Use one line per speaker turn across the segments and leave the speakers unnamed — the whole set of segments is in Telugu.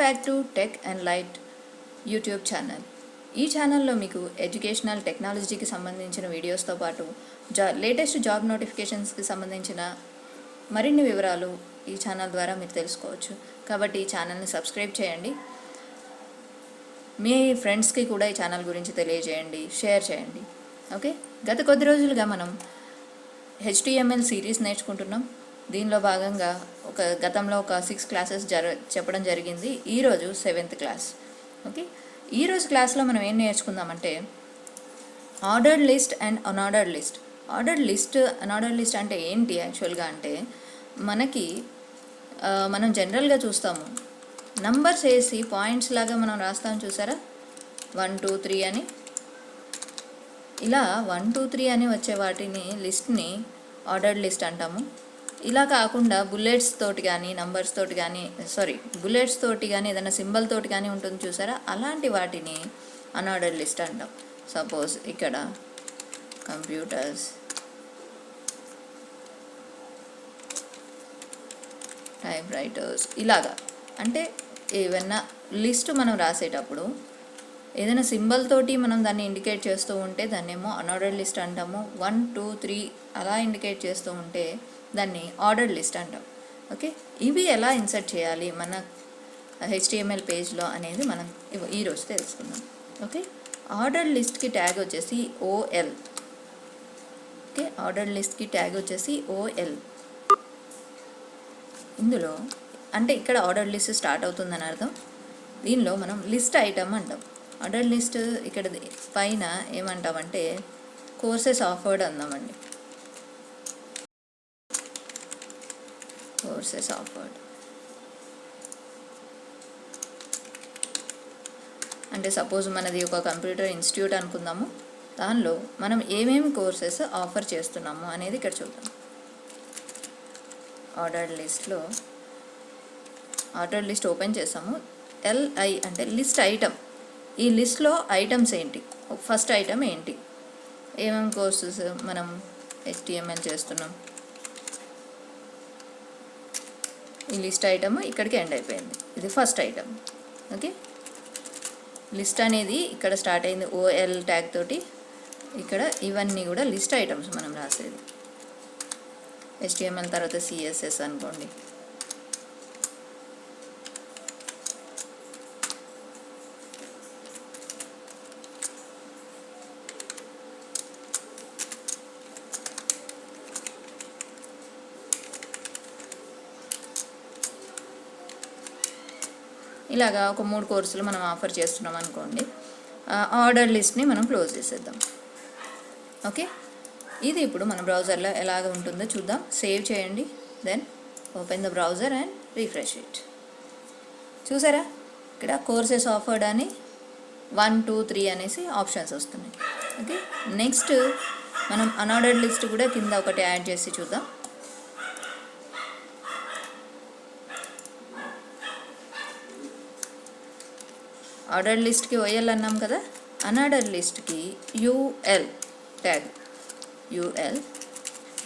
Back to tech and light YouTube channel. ఈ ఛానల్లో మీకు ఎడ్యుకేషనల్ టెక్నాలజీకి సంబంధించిన వీడియోస్తో పాటు లేటెస్ట్ జాబ్ నోటిఫికేషన్స్కి సంబంధించిన మరిన్ని వివరాలు ఈ ఛానల్ ద్వారా మీరు తెలుసుకోవచ్చు. కాబట్టి ఈ ఛానల్ని సబ్స్క్రైబ్ చేయండి, మీ ఫ్రెండ్స్కి కూడా ఈ ఛానల్ గురించి తెలియజేయండి, షేర్ చేయండి. ఓకే, గత కొద్ది రోజులుగా మనం HTML సిరీస్ నేర్చుకుంటున్నాం. దీనిలో భాగంగా గతంలో ఒక 6 క్లాసెస్ చెప్పడం జరిగింది. ఈరోజు 7th క్లాస్. ఓకే, ఈరోజు క్లాస్లో మనం ఏం నేర్చుకుందామంటే ordered list and unordered list. Unordered list అంటే ఏంటి యాక్చువల్గా అంటే మనం జనరల్గా చూస్తాము, నంబర్స్ వేసి పాయింట్స్ లాగా మనం రాస్తాం చూసారా, 1 2 3 అని. ఇలా 1 2 3 అని వచ్చే వాటిని లిస్ట్ని ఆర్డర్డ్ లిస్ట్ అంటాము. ఇలా కాకుండా బుల్లెట్స్ తోటి కానీ బుల్లెట్స్ తోటి కానీ ఏదైనా సింబల్ తోటి కానీ ఉంటుంది చూసారా, అలాంటి వాటిని అన్ఆర్డర్డ్ లిస్ట్ అంటాం. సపోజ్ ఇక్కడ కంప్యూటర్స్, టైప్ రైటర్స్, ఇలాగా. అంటే ఏవన్నా లిస్ట్ మనం రాసేటప్పుడు ఏదైనా సింబల్ తోటి మనం దాన్ని ఇండికేట్ చేస్తూ ఉంటే దాన్నేమో అన్ఆర్డర్డ్ లిస్ట్ అంటాము. 1 2 3 అలా ఇండికేట్ చేస్తూ ఉంటే దాన్ని ఆర్డర్డ్ లిస్ట్ అంటాం. ఓకే, ఇవి ఎలా ఇన్సర్ట్ చేయాలి మన HTML పేజ్లో అనేది మనం ఈరోజు తెలుసుకుందాం. ఓకే, ఆర్డర్డ్ లిస్ట్కి ట్యాగ్ వచ్చేసి OL. ఓకే, ఆర్డర్డ్ లిస్ట్కి ట్యాగ్ వచ్చేసి OL. ఇందులో అంటే ఇక్కడ ఆర్డర్డ్ లిస్ట్ స్టార్ట్ అవుతుందని అర్థం. దీనిలో మనం లిస్ట్ ఐటమ్ అంటాం. ఆర్డర్డ్ లిస్ట్ ఇక్కడ పైన ఏమంటామంటే కోర్సెస్ ఆఫర్డ్ అందామండి. కోర్సెస్ ఆఫర్డ్ అంటే సపోజ్ మనది ఒక కంప్యూటర్ ఇన్స్టిట్యూట్ అనుకుందాము. దానిలో మనం ఏమేమి కోర్సెస్ ఆఫర్ చేస్తున్నాము అనేది ఇక్కడ చూద్దాం. ఆర్డర్డ్ లిస్ట్ ఓపెన్ చేసాము. LI అంటే లిస్ట్ ఐటమ్. ఈ లిస్ట్లో ఐటమ్స్ ఏంటి, ఫస్ట్ ఐటమ్ ఏంటి, ఏమేమి కోర్సెస్ మనం HTML చేస్తున్నాం, ఈ లిస్ట్ ఐటమ్ ఇక్కడికి ఎండ్ అయిపోయింది. ఇది ఫస్ట్ ఐటమ్. ఓకే, లిస్ట్ అనేది ఇక్కడ స్టార్ట్ అయింది OL ట్యాగ్ తోటి. ఇక్కడ ఇవన్నీ కూడా లిస్ట్ ఐటమ్స్ మనం రాసేది. HTML తర్వాత CSS అనుకోండి. ఇలాగా ఒక 3 కోర్సులు మనం ఆఫర్ చేస్తున్నాం అనుకోండి. ఆర్డర్ లిస్ట్ని మనం క్లోజ్ చేసేద్దాం. ఓకే, ఇది ఇప్పుడు మన బ్రౌజర్లో ఎలాగ ఉంటుందో చూద్దాం. సేవ్ చేయండి, then open the browser and refresh it. చూసారా, ఇక్కడ కోర్సెస్ ఆఫర్డ్ అని 1 2 3 అనేసి ఆప్షన్స్ వస్తున్నాయి. ఓకే, నెక్స్ట్ మనం అన్ఆర్డర్డ్ లిస్ట్ కూడా కింద ఒకటి యాడ్ చేసి చూద్దాం. ఆర్డర్డ్ లిస్ట్కి OL అన్నాం కదా, అన్ఆర్డర్డ్ లిస్ట్కి UL ట్యాగ్. UL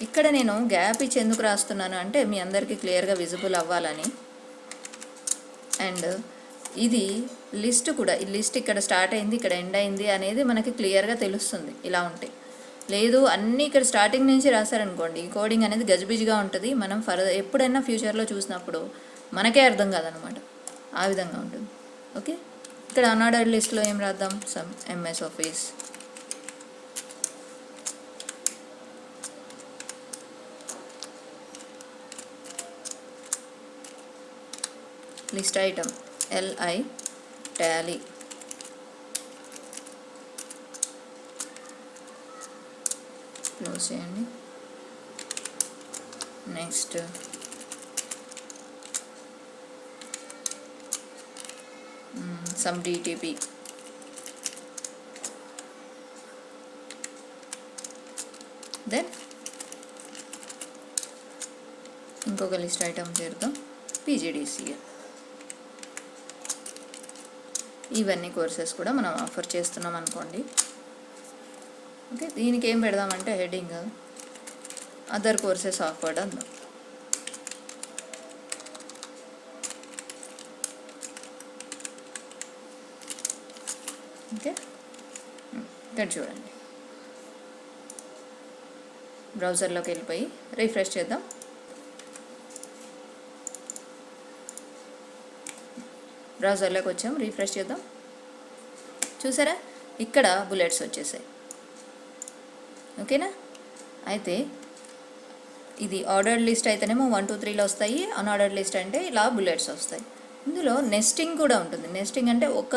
ఇక్కడ నేను గ్యాప్ ఇచ్చి ఎందుకు రాస్తున్నాను అంటే మీ అందరికీ క్లియర్గా విజిబుల్ అవ్వాలని. అండ్ ఇది లిస్ట్ కూడా, ఈ లిస్ట్ ఇక్కడ స్టార్ట్ అయింది ఇక్కడ ఎండ్ అయింది అనేది మనకి క్లియర్గా తెలుస్తుంది ఇలా ఉంటే. లేదు అన్నీ ఇక్కడ స్టార్టింగ్ నుంచి రాశారనుకోండి, ఈ కోడింగ్ అనేది గజిబిజిగా ఉంటుంది. మనం ఎప్పుడైనా ఫ్యూచర్లో చూసినప్పుడు మనకే అర్థం కాదనమాట, ఆ విధంగా ఉంటుంది. ఓకే, ఇక్కడ అన్ఆర్డర్డ్ లిస్ట్లో ఏం రాద్దాం, some MS Office. List item LI Tally. Close చేయండి. Next some DTP. Then ఇంకొక లిస్ట్ ఐటమ్ చేద్దాం, PGDCL. ఇవన్నీ కోర్సెస్ కూడా మనం ఆఫర్ చేస్తున్నాం అనుకోండి. ఓకే, దీనికి ఏం పెడదామంటే హెడ్డింగ్ అదర్ కోర్సెస్ ఆఫర్డ్ అందాం. ఓకే, ఇక్కడ చూడండి, బ్రౌజర్లోకి వెళ్ళిపోయి రిఫ్రెష్ చేద్దాం. బ్రౌజర్లోకి వచ్చాం, రిఫ్రెష్ చేద్దాం. చూసారా, ఇక్కడ బుల్లెట్స్ వచ్చేసాయి. ఓకేనా? అయితే ఇది ఆర్డర్డ్ లిస్ట్ అయితేనేమో 1 2 3లో వస్తాయి, అన్ఆర్డర్డ్ లిస్ట్ అంటే ఇలా బుల్లెట్స్ వస్తాయి. ఇందులో నెస్టింగ్ కూడా ఉంటుంది. నెస్టింగ్ అంటే ఒక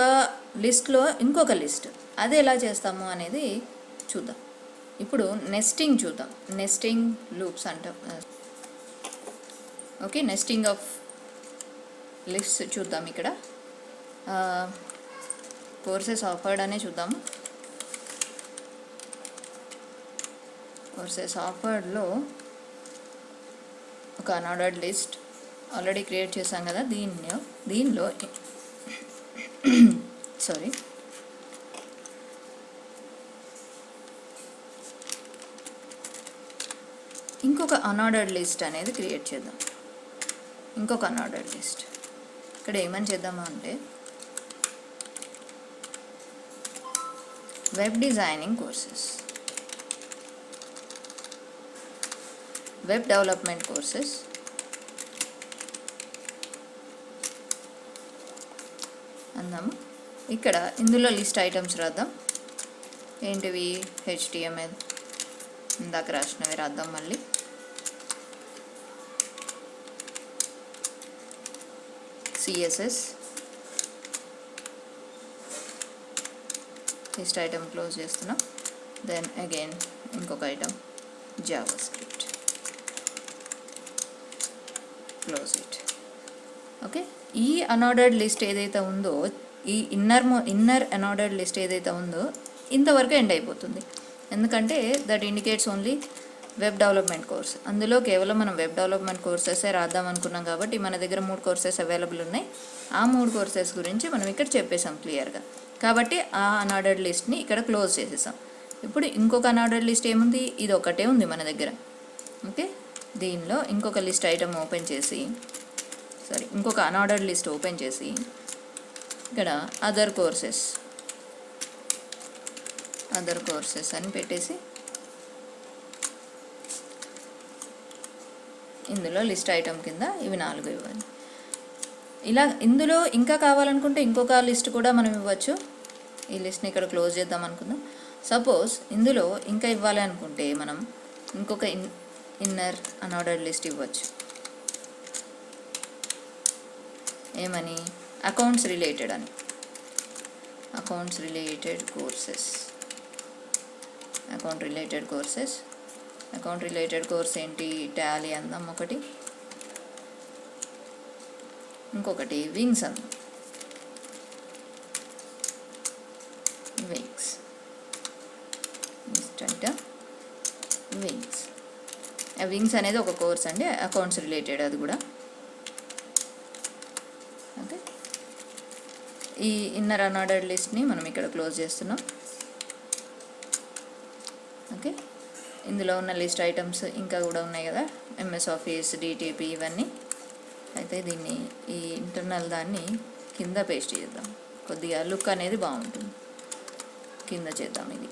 లిస్ట్లో ఇంకొక లిస్ట్, అది ఎలా చేస్తాము అనేది చూద్దాం. ఇప్పుడు నెస్టింగ్ చూద్దాం. నెస్టింగ్ లూప్స్ అంటాం. ఓకే, నెస్టింగ్ ఆఫ్ లిస్ట్ చూద్దాం. ఇక్కడ కోర్సెస్ ఆఫర్డ్ అనే చూద్దాము. కోర్సెస్ ఆఫర్డ్లో ఒక అన్ఆర్డర్డ్ లిస్ట్ ఆల్రెడీ క్రియేట్ చేశాం కదా, దీనిలో సారీ, ఇంకొక అన్ఆర్డర్డ్ లిస్ట్ అనేది క్రియేట్ చేద్దాం. ఇంకొక అన్ఆర్డర్డ్ లిస్ట్ ఇక్కడ ఏమని చేద్దామా అంటే web designing courses, web development courses, అందాము. ఇక్కడ ఇందులో లిస్ట్ ఐటమ్స్ రాద్దాం. ఏంటివి? HTML, ఇందాక రాసినవి రాద్దాం. మళ్ళీ CSS, లిస్ట్ ఐటమ్ క్లోజ్ చేస్తున్నాం. దెన్ అగైన్ ఇంకొక item JavaScript, close it. Okay, ఈ అన్ఆర్డర్డ్ లిస్ట్ ఏదైతే ఉందో, ఈ ఇన్నర్ అన్ఆర్డర్డ్ లిస్ట్ ఏదైతే ఉందో ఇంతవరకు ఎండ్ అయిపోతుంది. ఎందుకంటే that indicates only web development course. అందులో కేవలం మనం వెబ్ డెవలప్మెంట్ కోర్సెసే రాద్దాం అనుకున్నాం కాబట్టి మన దగ్గర 3 కోర్సెస్ అవైలబుల్ ఉన్నాయి. ఆ 3 కోర్సెస్ గురించి మనం ఇక్కడ చెప్పేసాం క్లియర్గా. కాబట్టి ఆ అన్ఆర్డర్డ్ లిస్ట్ని ఇక్కడ క్లోజ్ చేసేసాం. ఇప్పుడు ఇంకొక అన్ఆర్డర్డ్ లిస్ట్ ఏముంది? ఇది ఒకటే ఉంది మన దగ్గర. ఓకే, దీనిలో ఇంకొక లిస్ట్ ఐటమ్ ఓపెన్ చేసి, ఇంకొక అన్ఆర్డర్డ్ లిస్ట్ ఓపెన్ చేసి ఇక్కడ అదర్ కోర్సెస్ అని పెట్టేసి ఇందులో లిస్ట్ ఐటమ్ కింద ఇవి 4 ఇవ్వాలి. ఇలా ఇందులో ఇంకా కావాలనుకుంటే ఇంకొక లిస్ట్ కూడా మనం ఇవ్వచ్చు. ఈ లిస్ట్ని ఇక్కడ క్లోజ్ చేద్దాం అనుకుందాం. సపోజ్ ఇందులో ఇంకా ఇవ్వాలి అనుకుంటే మనం ఇంకొక ఇన్నర్ అన్ఆర్డర్డ్ లిస్ట్ ఇవ్వచ్చు. ఏమని? అకౌంట్స్ రిలేటెడ్ అని. Accounts related courses, account related course ఏంటి? టాలీ అందాం ఒకటి. ఇంకొకటి వింగ్స్ అందాం. వింగ్స్ అనేది ఒక కోర్స్ అండి, అకౌంట్స్ రిలేటెడ్ అది కూడా. ఓకే, ఈ ఇన్నర్ అన్ఆర్డర్డ్ లిస్ట్ని మనం ఇక్కడ క్లోజ్ చేస్తున్నాం. ఓకే, ఇందులో ఉన్న లిస్ట్ ఐటమ్స్ ఇంకా కూడా ఉన్నాయి కదా, MS ఆఫీస్, DTP ఇవన్నీ. అయితే దీన్ని ఈ ఇంటర్నల్ దాన్ని కింద పేస్ట్ చేద్దాం. కొద్దిగా లుక్ అనేది బాగుంటుంది. కింద చేద్దాం ఇది.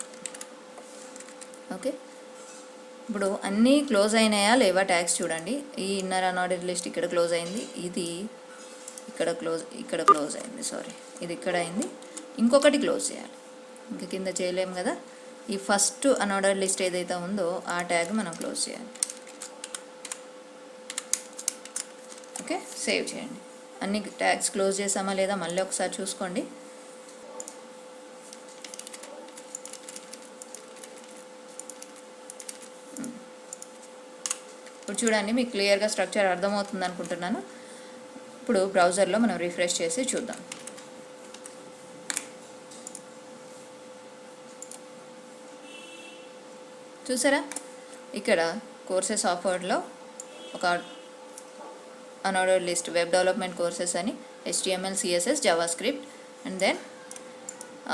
ఓకే, ఇప్పుడు అన్నీ క్లోజ్ అయినాయా లేవా ట్యాగ్స్ చూడండి. ఈ ఇన్నర్ అన్ఆర్డర్డ్ లిస్ట్ ఇక్కడ క్లోజ్ అయింది, ఇది ఇక్కడ క్లోజ్ అయింది. ఇది ఇక్కడ అయింది. ఇంకొకటి క్లోజ్ చేయాలి, ఇంకా కింద చేయలేము కదా. ఈ ఫస్ట్ అన్ఆర్డర్డ్ లిస్ట్ ఏదైతే ఉందో ఆ ట్యాగ్ మనం క్లోజ్ చేయాలి. ఓకే, సేవ్ చేయండి. అన్ని ట్యాగ్స్ క్లోజ్ చేసామా లేదా మళ్ళీ ఒకసారి చూసుకోండి. ఇప్పుడు చూడండి, మీకు క్లియర్గా స్ట్రక్చర్ అర్థమవుతుంది అనుకుంటున్నాను. ఇప్పుడు బ్రౌజర్లో మనం రిఫ్రెష్ చేసి చూద్దాం. చూసారా, ఇక్కడ కోర్సెస్ ఆఫర్డ్లో ఒక unordered list web development courses అని, HTML, CSS, JavaScript and then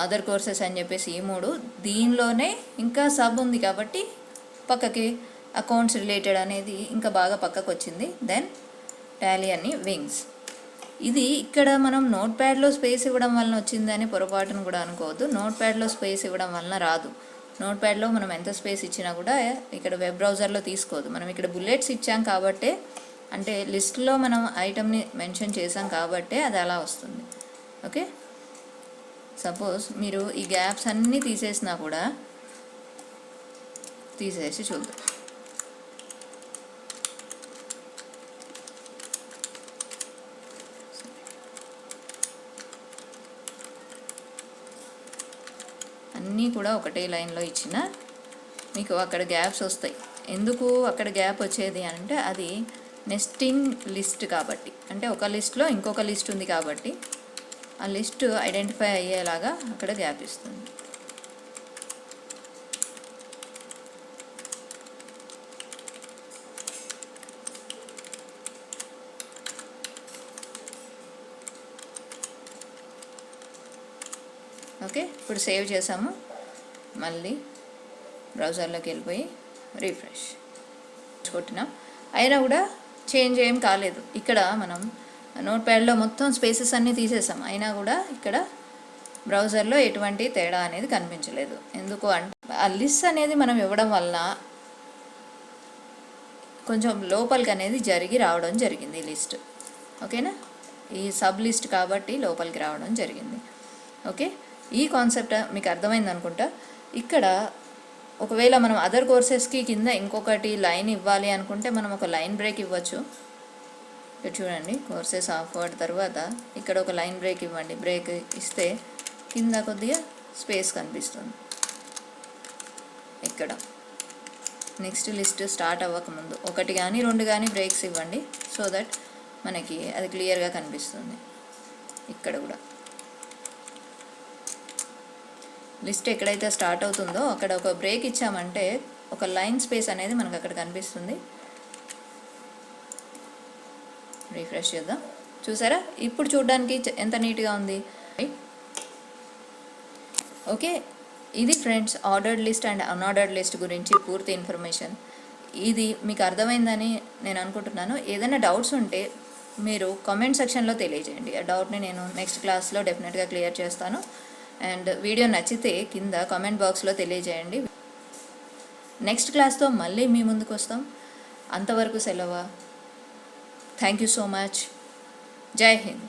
other courses అని చెప్పేసి ఈ 3. దీనిలోనే ఇంకా సబ్ ఉంది కాబట్టి పక్కకి అకౌంట్స్ రిలేటెడ్ అనేది ఇంకా బాగా పక్కకు వచ్చింది. దెన్ టాలీ అని వింగ్స్. ఇది ఇక్కడ మనం నోట్ ప్యాడ్లో స్పేస్ ఇవ్వడం వలన వచ్చిందని పొరపాటును కూడా అనుకోవద్దు. నోట్ ప్యాడ్లో స్పేస్ ఇవ్వడం వలన రాదు. నోట్ ప్యాడ్లో మనం ఎంత స్పేస్ ఇచ్చినా కూడా ఇక్కడ వెబ్ బ్రౌజర్లో తీసుకోదు. మనం ఇక్కడ బుల్లెట్స్ ఇచ్చాం కాబట్టే, అంటే లిస్ట్లో మనం ఐటమ్ని మెన్షన్ చేసాం కాబట్టే అది అలా వస్తుంది. ఓకే, సపోజ్ మీరు ఈ గ్యాప్స్ అన్నీ తీసేసినా కూడా, తీసేసి చూద్దాం. అన్నీ కూడా ఒకటే లైన్లో ఇచ్చిన మీకు అక్కడ గ్యాప్స్ వస్తాయి. ఎందుకు అక్కడ గ్యాప్ వచ్చేది అంటే అది నెస్టింగ్ లిస్ట్ కాబట్టి, అంటే ఒక లిస్ట్లో ఇంకొక లిస్ట్ ఉంది కాబట్టి ఆ లిస్ట్ ఐడెంటిఫై అయ్యేలాగా అక్కడ గ్యాప్ ఇస్తుంది. ఓకే, ఇప్పుడు సేవ్ చేసాము. మళ్ళీ బ్రౌజర్లోకి వెళ్ళిపోయి రీఫ్రెష్ కొట్టినాం, అయినా కూడా చేంజ్ ఏం కాలేదు. ఇక్కడ మనం నోట్ ప్యాడ్లో మొత్తం స్పేసెస్ అన్నీ తీసేసాం, అయినా కూడా ఇక్కడ బ్రౌజర్లో ఎటువంటి తేడా అనేది కనిపించలేదు. ఎందుకు అంటే ఆ లిస్ట్ అనేది మనం ఇవ్వడం వలన కొంచెం లోపలికి అనేది జరిగి రావడం జరిగింది ఈ లిస్ట్. ఓకేనా, ఈ సబ్ లిస్ట్ కాబట్టి లోపలికి రావడం జరిగింది. ఓకే, ఈ కాన్సెప్ట్ మీకు అర్థమైంది అనుకుంటా. ఇక్కడ ఒకవేళ మనం అదర్ కోర్సెస్కి కింద ఇంకొకటి లైన్ ఇవ్వాలి అనుకుంటే మనం ఒక లైన్ బ్రేక్ ఇవ్వచ్చు. ఇక్కడ చూడండి, కోర్సెస్ ఆఫర్డ్ తర్వాత ఇక్కడ ఒక లైన్ బ్రేక్ ఇవ్వండి. బ్రేక్ ఇస్తే కింద కొద్దిగా స్పేస్ కనిపిస్తుంది. ఇక్కడ నెక్స్ట్ లిస్ట్ స్టార్ట్ అవ్వకముందు ఒకటి కానీ రెండు కానీ బ్రేక్స్ ఇవ్వండి, సో దట్ మనకి అది క్లియర్గా కనిపిస్తుంది. ఇక్కడ కూడా లిస్ట్ ఎక్కడైతే స్టార్ట్ అవుతుందో అక్కడ ఒక బ్రేక్ ఇచ్చామంటే ఒక లైన్ స్పేస్ అనేది మనకు అక్కడ కనిపిస్తుంది. రిఫ్రెష్ చేద్దాం, చూసారా ఇప్పుడు చూడడానికి ఎంత నీట్గా ఉంది. ఓకే, ఇది friends ordered list and unordered list గురించి పూర్తి ఇన్ఫర్మేషన్. ఇది మీకు అర్థమైందని నేను అనుకుంటున్నాను. ఏదైనా డౌట్స్ ఉంటే మీరు కామెంట్ సెక్షన్లో తెలియజేయండి. ఆ డౌట్ని నేను నెక్స్ట్ క్లాస్లో డెఫినెట్గా క్లియర్ చేస్తాను. అండ్ వీడియో నచ్చితే కింద కామెంట్ బాక్స్లో తెలియజేయండి. నెక్స్ట్ క్లాస్తో మళ్ళీ మీ ముందుకు వస్తాం. అంతవరకు సెలవు. Thank you so much. జై హింద్.